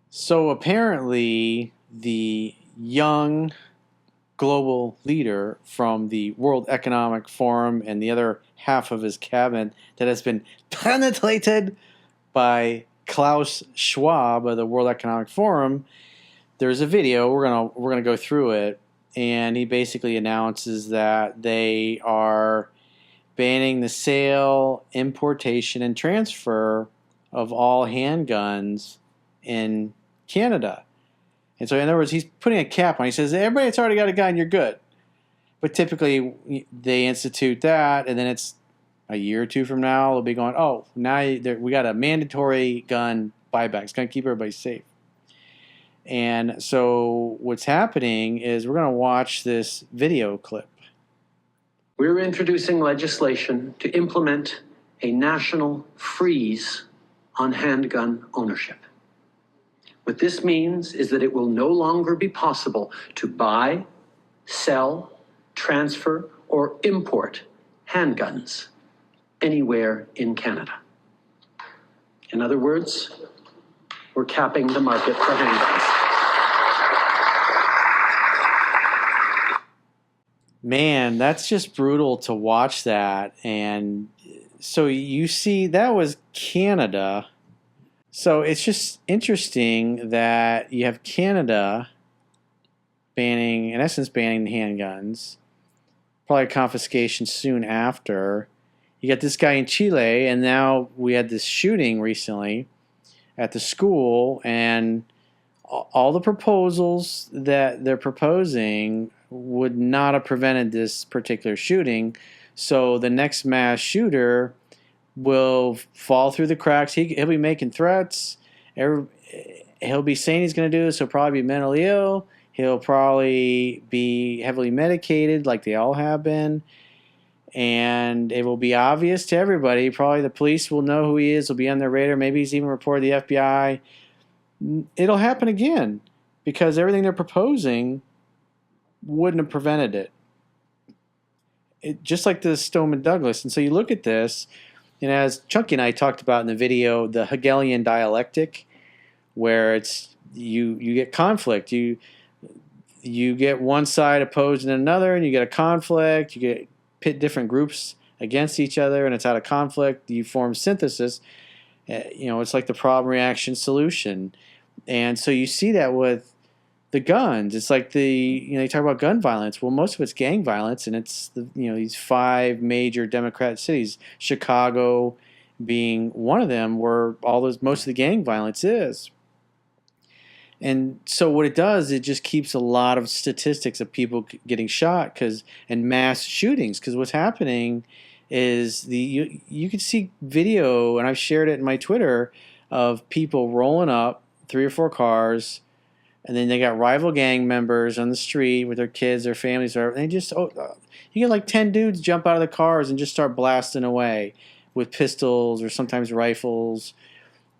So apparently, the young global leader from the World Economic Forum and the other half of his cabinet that has been penetrated by Klaus Schwab of the World Economic Forum. There's a video. We're gonna go through it, and he basically announces that they are banning the sale, importation, and transfer of all handguns in Canada. And so, in other words, he's putting a cap on. He says, everybody that's already got a gun, you're good. But typically, they institute that, and then it's a year or two from now, they'll be going, oh, now we got a mandatory gun buyback. It's going to keep everybody safe. And so, what's happening is we're going to watch this video clip. We're introducing legislation to implement a national freeze on handgun ownership. What this means is that it will no longer be possible to buy, sell, transfer, or import handguns anywhere in Canada. In other words, we're capping the market for handguns. Man, that's just brutal to watch that. And so you see, that was Canada. So it's just interesting that you have Canada banning, in essence, banning handguns, probably confiscation soon after. You got this guy in Chile, and now we had this shooting recently at the school, and all the proposals that they're proposing would not have prevented this particular shooting. So the next mass shooter will fall through the cracks. He'll be making threats. He'll be saying he's going to do this. He'll probably be mentally ill. He'll probably be heavily medicated like they all have been. And it will be obvious to everybody. Probably the police will know who he is. Will be on their radar. Maybe he's even reported to the FBI. It'll happen again because everything they're proposing wouldn't have prevented it. Just like the Stoneman Douglas. And so you look at this, and as Chunky and I talked about in the video, the Hegelian dialectic, where it's you get conflict. You get one side opposing another, and you get a conflict. You get pit different groups against each other, and it's out of conflict. You form synthesis. It's like the problem, reaction, solution. And so you see that with the guns. It's like you talk about gun violence. Well, most of it's gang violence, and it's these 5 major Democrat cities, Chicago being one of them, where most of the gang violence is. And so what it does, it just keeps a lot of statistics of people getting shot and mass shootings. Because what's happening is you can see video, and I've shared it in my Twitter, of people rolling up 3 or 4 cars, and then they got rival gang members on the street with their kids, their families, and they just you get like 10 dudes jump out of the cars and just start blasting away with pistols or sometimes rifles.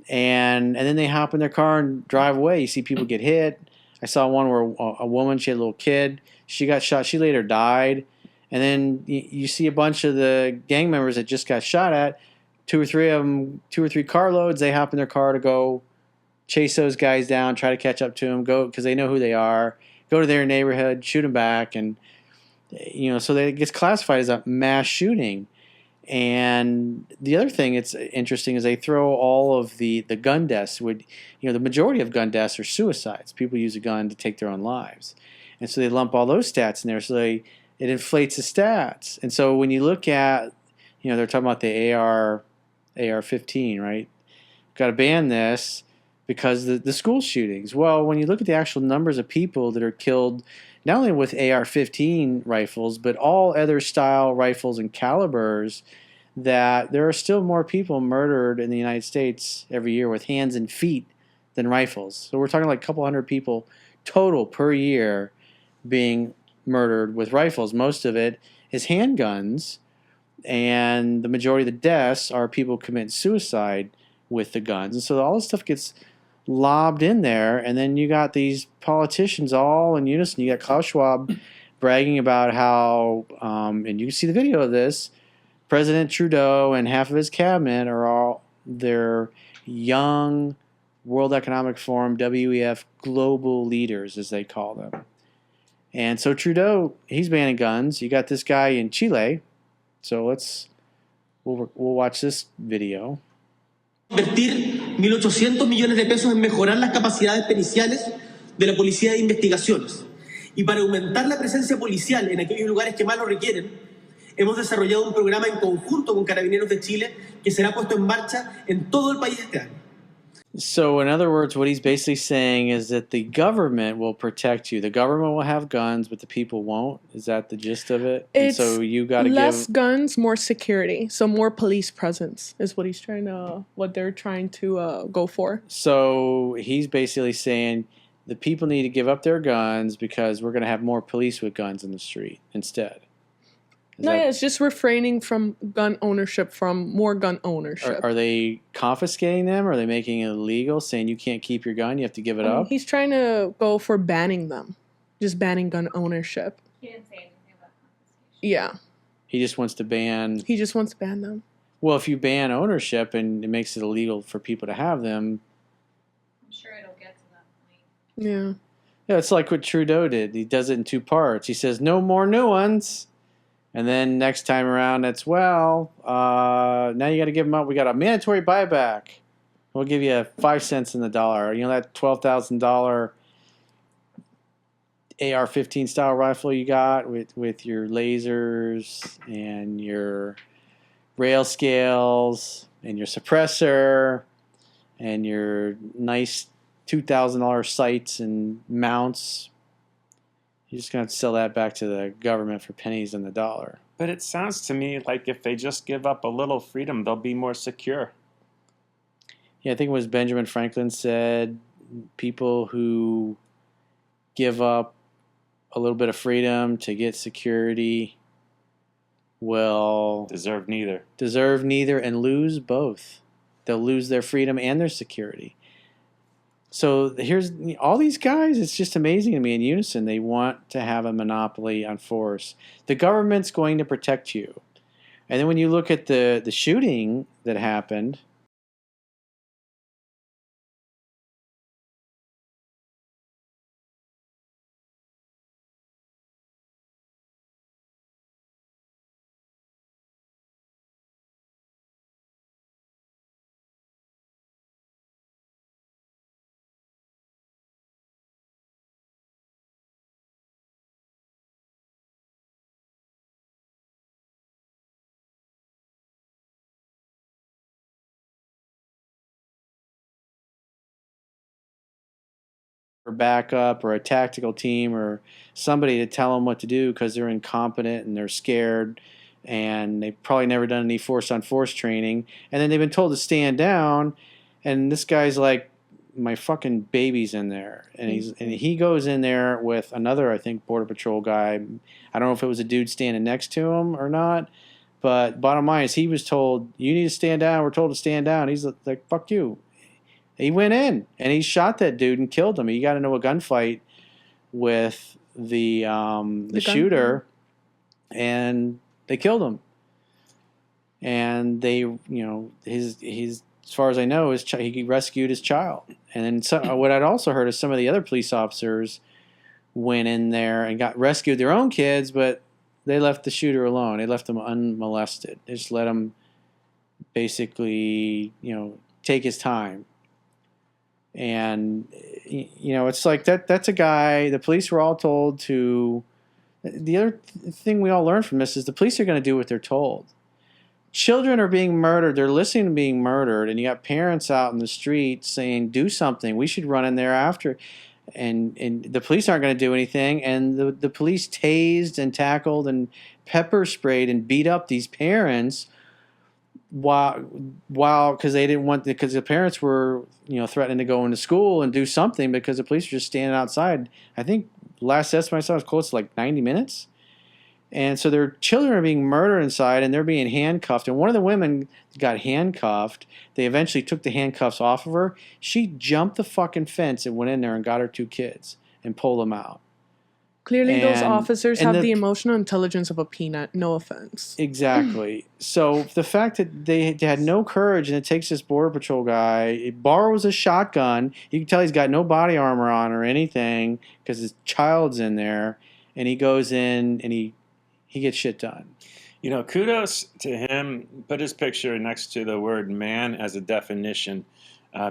And then they hop in their car and drive away. You see people get hit. I saw one where a woman, she had a little kid. She got shot. She later died. And then you see a bunch of the gang members that just got shot at. 2 or 3 of them, 2 or 3 carloads, they hop in their car to go chase those guys down, try to catch up to them, go because they know who they are, go to their neighborhood, shoot them back. And, so that it gets classified as a mass shooting. And the other thing that's interesting is they throw all of the gun deaths. The majority of gun deaths are suicides. People use a gun to take their own lives. And so they lump all those stats in there. So it inflates the stats. And so when you look at, they're talking about the AR-15, right? Got to ban this because the school shootings. Well, when you look at the actual numbers of people that are killed, not only with AR-15 rifles, but all other style rifles and calibers, that there are still more people murdered in the United States every year with hands and feet than rifles. So we're talking like a couple hundred people total per year being murdered with rifles. Most of it is handguns, and the majority of the deaths are people committing suicide with the guns. And so all this stuff gets lobbed in there, and then you got these politicians all in unison. You got Klaus Schwab bragging about how, and you can see the video of this, President Trudeau and half of his cabinet they're young, World Economic Forum, WEF, global leaders, as they call them. And so Trudeau, he's banning guns. You got this guy in Chile. So we'll watch this video. Invertir 1.800 millones de pesos en mejorar las capacidades periciales de la Policía de Investigaciones. Y para aumentar la presencia policial en aquellos lugares que más lo requieren, hemos desarrollado un programa en conjunto con Carabineros de Chile que será puesto en marcha en todo el país este año. So, in other words, what he's basically saying is that the government will protect you. The government will have guns, but the people won't. Is that the gist of it? It's and so you got to less give guns, more security. So more police presence is what they're trying to go for. So he's basically saying the people need to give up their guns because we're going to have more police with guns in the street instead. It's just refraining from gun ownership, from more gun ownership. Are they confiscating them? Are they making it illegal, saying you can't keep your gun, you have to give it up? He's trying to go for banning them, just banning gun ownership. He didn't say anything about confiscation. Yeah. He just wants to ban... He just wants to ban them. Well, if you ban ownership and it makes it illegal for people to have them... I'm sure it'll get to that point. Yeah. Yeah, it's like what Trudeau did. He does it in two parts. He says, no more new ones. And then next time around, it's, now you got to give them up. We got a mandatory buyback. We'll give you 5 cents in the dollar. You know that $12,000 AR-15 style rifle you got with your lasers and your rail scales and your suppressor and your nice $2,000 sights and mounts. You're just going to sell that back to the government for pennies on the dollar. But it sounds to me like if they just give up a little freedom, they'll be more secure. Yeah, I think it was Benjamin Franklin said, people who give up a little bit of freedom to get security will Deserve neither and lose both. They'll lose their freedom and their security. So here's all these guys, it's just amazing to me in unison. They want to have a monopoly on force. The government's going to protect you. And then when you look at the shooting that happened, or backup or a tactical team or somebody to tell them what to do because they're incompetent and they're scared and they've probably never done any force-on-force training. And then they've been told to stand down, and this guy's like, my fucking baby's in there. And he goes in there with another, I think, Border Patrol guy. I don't know if it was a dude standing next to him or not, but bottom line is he was told, you need to stand down. We're told to stand down. He's like, fuck you. He went in and he shot that dude and killed him. He got into a gunfight with the shooter, and they killed him. And they, his as far as I know, he rescued his child. And then what I'd also heard is some of the other police officers went in there and rescued their own kids, but they left the shooter alone. They left him unmolested. They just let him basically, take his time. And, it's like that's a guy, the police were all told to, the other thing we all learned from this is the police are going to do what they're told. Children are being murdered. They're listening to being murdered. And you got parents out in the street saying, do something. We should run in there after. And the police aren't going to do anything. And the police tased and tackled and pepper sprayed and beat up these parents while because they didn't want, because the parents were threatening to go into school and do something because the police were just standing outside. I think last estimate I saw was close to like 90 minutes. And so their children are being murdered inside, and they're being handcuffed. And one of the women got handcuffed. They eventually took the handcuffs off of her. She jumped the fucking fence and went in there and got her 2 kids and pulled them out. Clearly, those And- officers and have the- the emotional intelligence of a peanut. No offense. Exactly. So the fact that they had no courage, and it takes this border patrol guy, he borrows a shotgun. You can tell he's got no body armor on or anything because his child's in there, and he goes in and he gets shit done. You know, kudos to him. Put his picture next to the word man as a definition,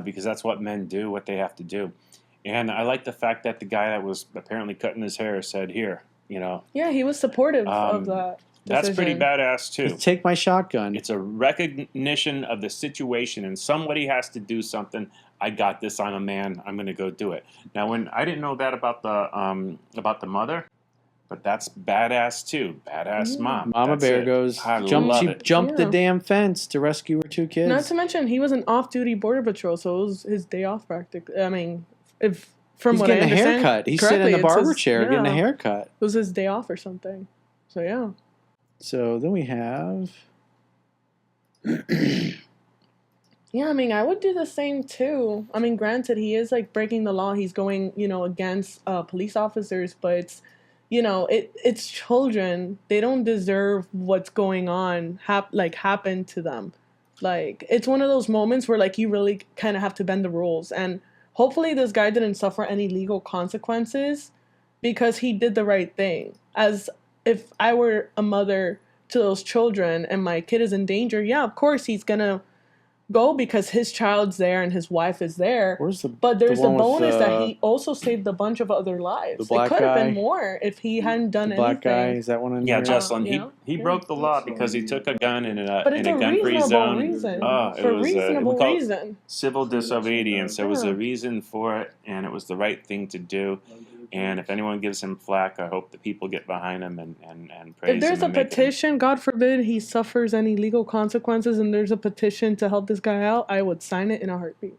because that's what men do, what they have to do. And I like the fact that the guy that was apparently cutting his hair said, "Here, you know." Yeah, he was supportive of that. That's pretty decision. badass too. Take my shotgun. It's a recognition of the situation, and somebody has to do something. I got this. I'm a man. I'm going to go do it. Now, when I didn't know that about the mother, but that's badass too. Badass mom. Mama That's Bear it. goes, I jump, love she it. jumped the Yeah. damn fence to rescue her two kids. Not to mention, he was an off-duty border patrol, so it was his day off practically. I mean, if from He's what getting I a understand haircut. He's sitting in correctly, the it's barber his- chair getting a yeah, haircut. It was his day off or something. So yeah. So then we have... Yeah, I mean, I would do the same too. I mean, granted, he is like breaking the law. He's going, against police officers, but it's, it's children. They don't deserve what's going on happen to them. Like, it's one of those moments where like you really kind of have to bend the rules. And hopefully, this guy didn't suffer any legal consequences because he did the right thing. As if I were a mother to those children and my kid is in danger, yeah, of course he's gonna go because his child's there and his wife is there. Where's the But there's the one with, bonus that he also saved a bunch of other lives. the black It could have guy? been more if he hadn't done the black guy? anything. Is that one in Yeah, there? Jocelyne. Yeah. He Yeah. broke the law because he took a gun in a But it's a gun-free reasonable zone. reason. Oh, it For was reasonable we call it reason. civil disobedience. There was Yeah. a reason for it, and it was the right thing to do. And if anyone gives him flack, I hope the people get behind him and praise him. If there's a and make him- petition, God forbid he suffers any legal consequences, and there's a petition to help this guy out, I would sign it in a heartbeat.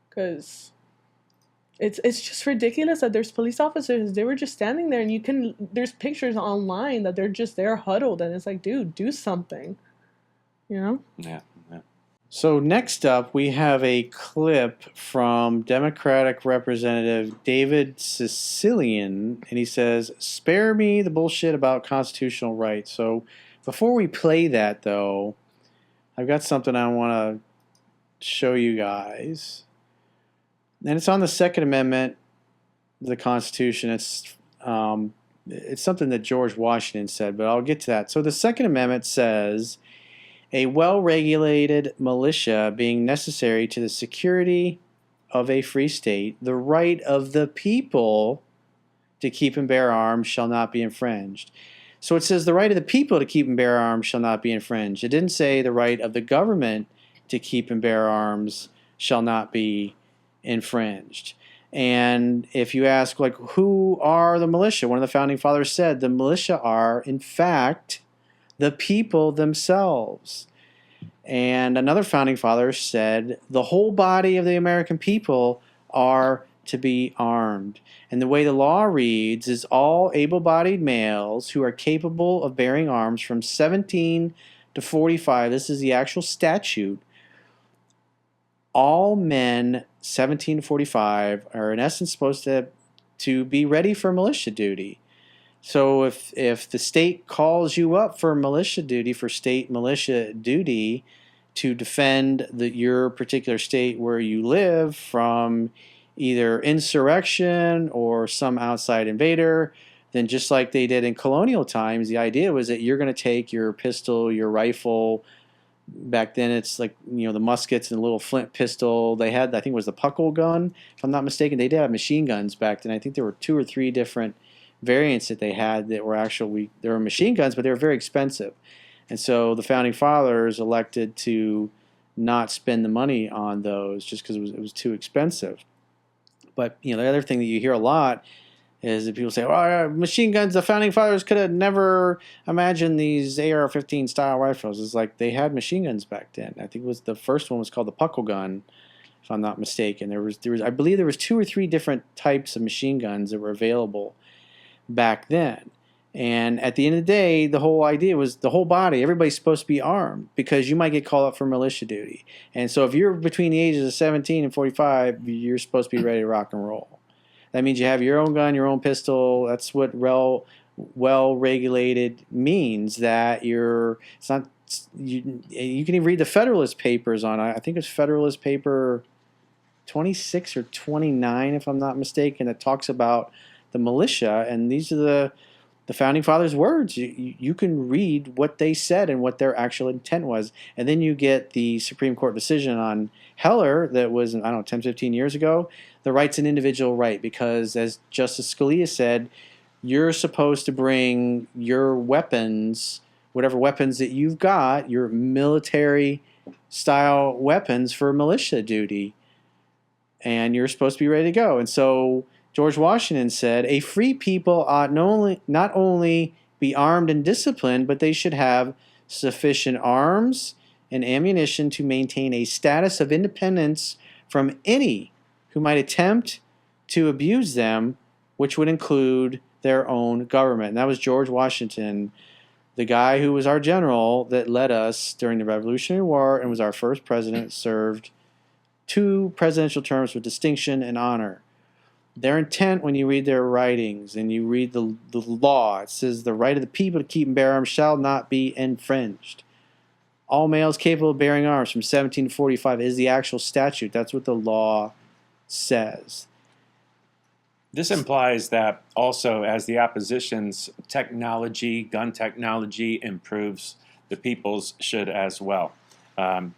Because it's just ridiculous that there's police officers. They were just standing there, and there's pictures online that they're just there huddled, and it's like, dude, do something. You know? Yeah. So next up, we have a clip from Democratic Representative David Sicilian, and he says, "Spare me the bullshit about constitutional rights." So before we play that, though, I've got something I want to show you guys. And it's on the Second Amendment of the Constitution. It's something that George Washington said, but I'll get to that. So the Second Amendment says, "A well-regulated militia being necessary to the security of a free state, the right of the people to keep and bear arms shall not be infringed." So it says the right of the people to keep and bear arms shall not be infringed. It didn't say the right of the government to keep and bear arms shall not be infringed. And if you ask, like, who are the militia? One of the founding fathers said the militia are, in fact, the people themselves. And another founding father said the whole body of the American people are to be armed. And the way the law reads is all able-bodied males who are capable of bearing arms from 17 to 45, this is the actual statute, all men 17 to 45 are in essence supposed to be ready for militia duty. So if the state calls you up for militia duty, for state militia duty to defend your particular state where you live from either insurrection or some outside invader, then just like they did in colonial times, the idea was that you're going to take your pistol, your rifle. Back then it's like, the muskets and the little flint pistol. They had, I think it was the puckle gun, if I'm not mistaken. They did have machine guns back then. I think there were 2 or 3 different variants that they had that were actually, they were machine guns, but they were very expensive. And so the founding fathers elected to not spend the money on those just because it was too expensive. But the other thing that you hear a lot is that people say, "Oh, machine guns, the founding fathers could have never imagined these AR-15 style rifles." It's like they had machine guns back then. I think the first one was called the puckle gun, if I'm not mistaken. There was I believe there was 2 or 3 different types of machine guns that were available back then. And at the end of the day, the whole idea was the whole body, everybody's supposed to be armed because you might get called up for militia duty. And so if you're between the ages of 17 and 45, you're supposed to be ready to rock and roll. That means you have your own gun, your own pistol. That's what well-regulated means. That it's not. You can even read the Federalist Papers on. I think it's Federalist Paper 26 or 29, if I'm not mistaken, that talks about the militia, and these are the founding fathers' words. You can read what they said and what their actual intent was. And then you get the Supreme Court decision on Heller that was, I don't know, 10, 15 years ago. The right's an individual right because, as Justice Scalia said, you're supposed to bring your weapons, whatever weapons that you've got, your military-style weapons for militia duty. And you're supposed to be ready to go. And so George Washington said, a free people ought not only be armed and disciplined, but they should have sufficient arms and ammunition to maintain a status of independence from any who might attempt to abuse them, which would include their own government. And that was George Washington, the guy who was our general that led us during the Revolutionary War and was our first president, served 2 presidential terms with distinction and honor. Their intent, when you read their writings and you read the law, it says the right of the people to keep and bear arms shall not be infringed. All males capable of bearing arms from 1745 is the actual statute. That's what the law says. This implies that also as the opposition's technology, gun technology improves, the people's should as well.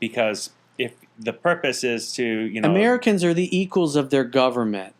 Because if the purpose is to, Americans are the equals of their government.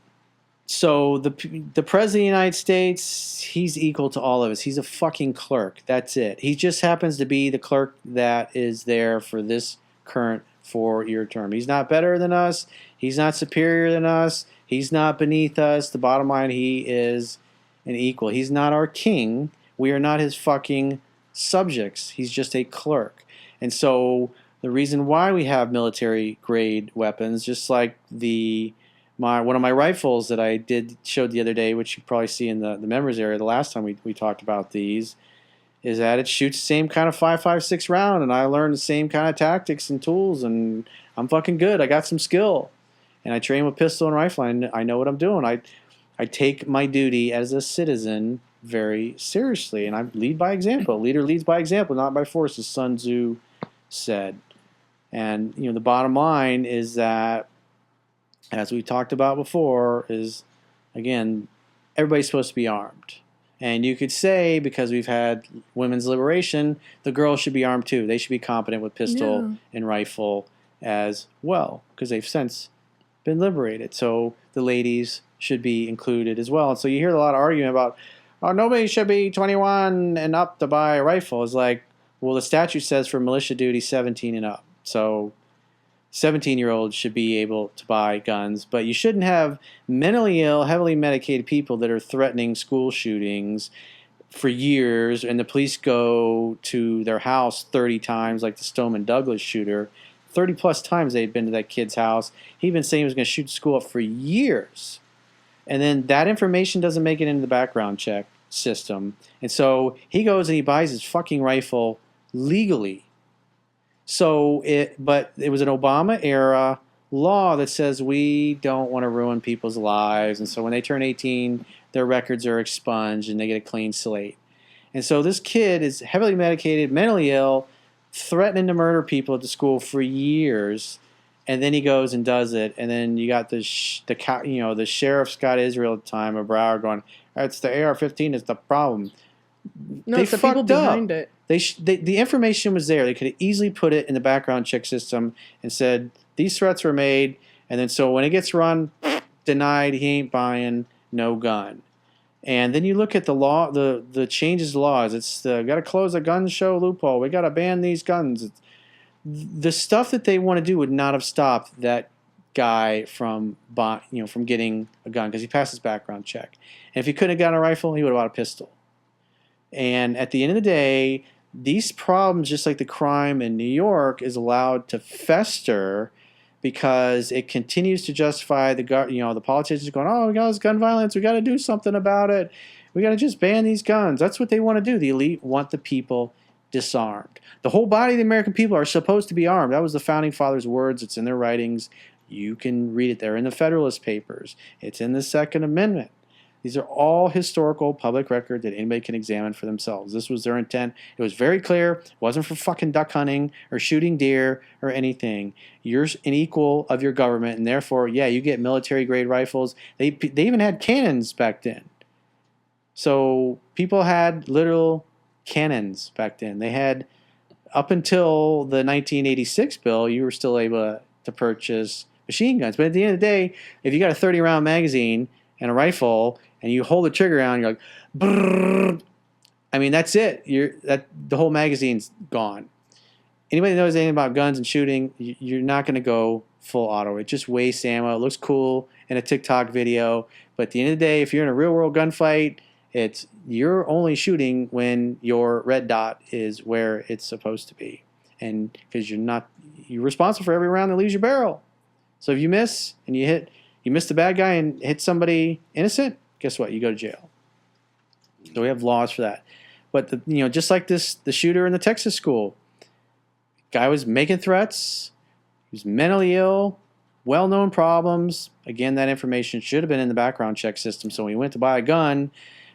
So the President of the United States, he's equal to all of us. He's a fucking clerk. That's it. He just happens to be the clerk that is there for this current 4-year term. He's not better than us. He's not superior than us. He's not beneath us. The bottom line, he is an equal. He's not our king. We are not his fucking subjects. He's just a clerk. And so the reason why we have military-grade weapons, just like one of my rifles that I showed the other day, which you probably see in the members area the last time we talked about these, is that it shoots the same kind of 5.56 round, and I learned the same kind of tactics and tools, and I'm fucking good. I got some skill, and I train with pistol and rifle, and I know what I'm doing. I take my duty as a citizen very seriously, and I lead by example. A leader leads by example, not by force, as Sun Tzu said. And the bottom line is that, as we talked about before, is, again, everybody's supposed to be armed. And you could say, because we've had women's liberation, the girls should be armed too. They should be competent with pistol and rifle as well, because they've since been liberated. So the ladies should be included as well. And so you hear a lot of argument about, nobody should be 21 and up to buy a rifle. It's like, well, the statute says for militia duty 17 and up. So 17-year-olds should be able to buy guns, but you shouldn't have mentally ill, heavily medicated people that are threatening school shootings for years, and the police go to their house 30 times, like the Stoneman Douglas shooter. 30-plus times they'd been to that kid's house. He'd been saying he was going to shoot the school up for years. And then that information doesn't make it into the background check system. And so he goes and he buys his fucking rifle legally. But it was an Obama-era law that says we don't want to ruin people's lives. And so when they turn 18, their records are expunged and they get a clean slate. And so this kid is heavily medicated, mentally ill, threatening to murder people at the school for years. And then he goes and does it. And then you got the sheriff, Scott Israel at the time, of Broward, going, it's the AR-15 is the problem. No, they it's the people behind it. The information was there. They could have easily put it in the background check system and said, these threats were made, and then so when it gets run, denied, he ain't buying, no gun. And then you look at the law, the changes to laws. It's got to close the gun show loophole. We got to ban these guns. The stuff that they want to do would not have stopped that guy from getting a gun because he passed his background check. And if he couldn't have gotten a rifle, he would have bought a pistol. And at the end of the day, these problems, just like the crime in New York, is allowed to fester because it continues to justify the politicians going, we got this gun violence, we got to do something about it, we got to just ban these guns. That's what they want to do. The elite want the people disarmed. The whole body of the American people are supposed to be armed. That was the founding fathers' words. It's in their writings. You can read it. They're in the Federalist Papers. It's in the Second Amendment. These are all historical public record that anybody can examine for themselves. This was their intent. It was very clear. It wasn't for fucking duck hunting or shooting deer or anything. You're an equal of your government, and therefore, yeah, you get military-grade rifles. They even had cannons back then. So people had literal cannons back then. They had, up until the 1986 bill, you were still able to purchase machine guns. But at the end of the day, if you got a 30-round magazine and a rifle, and you hold the trigger down, you're like, brrr. I mean, that's it. The whole magazine's gone. Anybody that knows anything about guns and shooting, you're not going to go full auto. It just wastes ammo. It looks cool in a TikTok video, but at the end of the day, if you're in a real-world gunfight, you're only shooting when your red dot is where it's supposed to be, and because you're responsible for every round that leaves your barrel. So if you miss and you miss the bad guy and hit somebody innocent, guess what? You go to jail. So we have laws for that. But just like the shooter in the Texas school, guy was making threats. He was mentally ill, well-known problems. Again, that information should have been in the background check system. So when he went to buy a gun,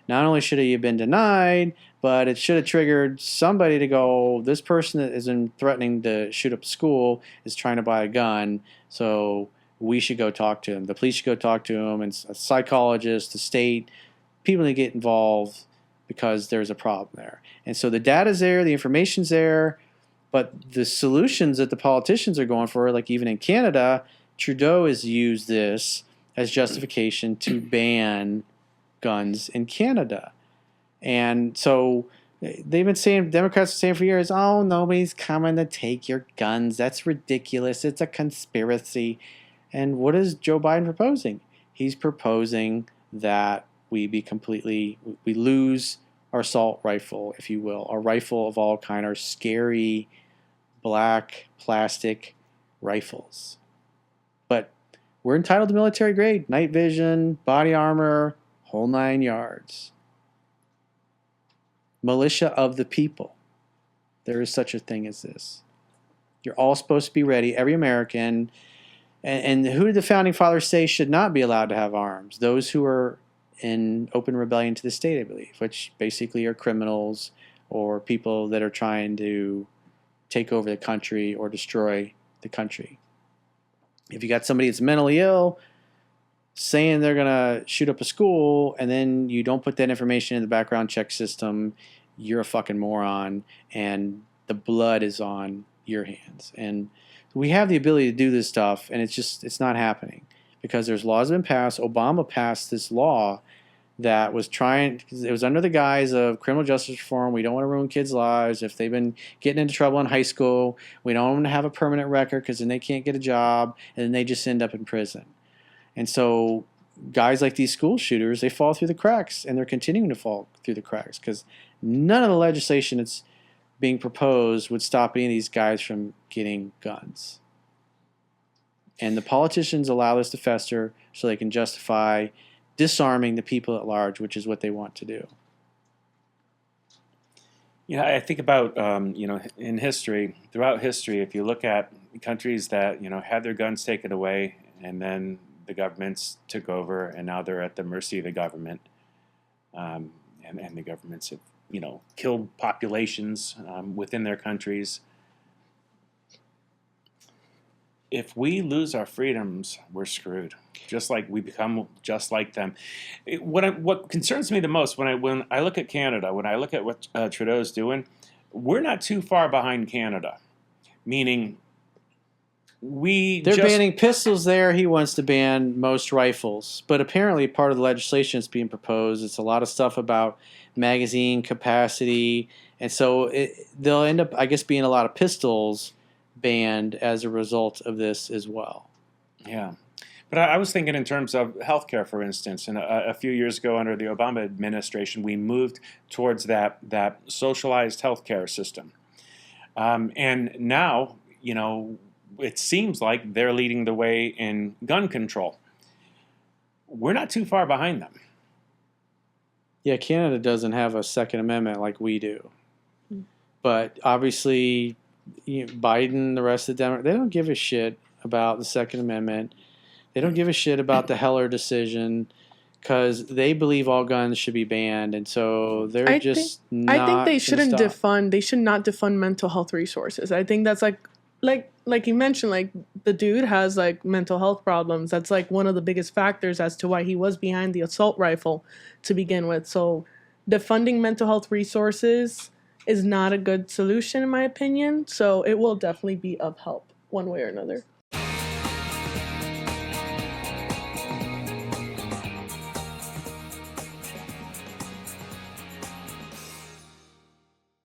not only should he have been denied, but it should have triggered somebody to go, this person that is threatening to shoot up the school is trying to buy a gun, so we should go talk to him. The police should go talk to him, and a psychologist, the state, people need to get involved because there's a problem there. And so the data's there, the information's there, but the solutions that the politicians are going for, like even in Canada, Trudeau has used this as justification to ban guns in Canada. And so they've been saying, Democrats are saying for years, oh, nobody's coming to take your guns. That's ridiculous. It's a conspiracy. And what is Joe Biden proposing? He's proposing that we lose our assault rifle, if you will, our rifle of all kind, our scary black plastic rifles. But we're entitled to military grade, night vision, body armor, whole 9 yards. Militia of the people. There is such a thing as this. You're all supposed to be ready, every American. And who did the Founding Fathers say should not be allowed to have arms? Those who are in open rebellion to the state, I believe, which basically are criminals or people that are trying to take over the country or destroy the country. If you got somebody that's mentally ill saying they're going to shoot up a school and then you don't put that information in the background check system, you're a fucking moron and the blood is on your hands. And we have the ability to do this stuff, and it's not happening because there's laws that have been passed. Obama passed this law that was it was under the guise of criminal justice reform. We don't want to ruin kids' lives. If they've been getting into trouble in high school, we don't want them to have a permanent record because then they can't get a job, and then they just end up in prison. And so guys like these school shooters, they fall through the cracks, and they're continuing to fall through the cracks because none of the legislation that's being proposed would stop any of these guys from getting guns. And the politicians allow this to fester so they can justify disarming the people at large, which is what they want to do. Yeah, I think about, in history, throughout history, if you look at countries that, had their guns taken away and then the governments took over and now they're at the mercy of the government, and the governments have killed populations within their countries. If we lose our freedoms, we're screwed. Just like we become just like them. What concerns me the most when I look at Canada, when I look at what Trudeau's doing, we're not too far behind Canada. Meaning, they're banning pistols there. He wants to ban most rifles. But apparently part of the legislation that's being proposed, it's a lot of stuff about magazine capacity. And so they'll end up, I guess, being a lot of pistols banned as a result of this as well. Yeah. But I was thinking in terms of healthcare, for instance. And a few years ago under the Obama administration, we moved towards that socialized healthcare system. And now, it seems like they're leading the way in gun control. We're not too far behind them. Yeah, Canada doesn't have a Second Amendment like we do. But obviously, Biden, the rest of the Democrats, they don't give a shit about the Second Amendment. They don't give a shit about the Heller decision because they believe all guns should be banned, and so they're I just think not. I think they gonna shouldn't stop. defund. They should not defund mental health resources. I think that's like you mentioned, like the dude has like mental health problems. That's like one of the biggest factors as to why he was behind the assault rifle to begin with. So defunding mental health resources is not a good solution in my opinion. So it will definitely be of help one way or another.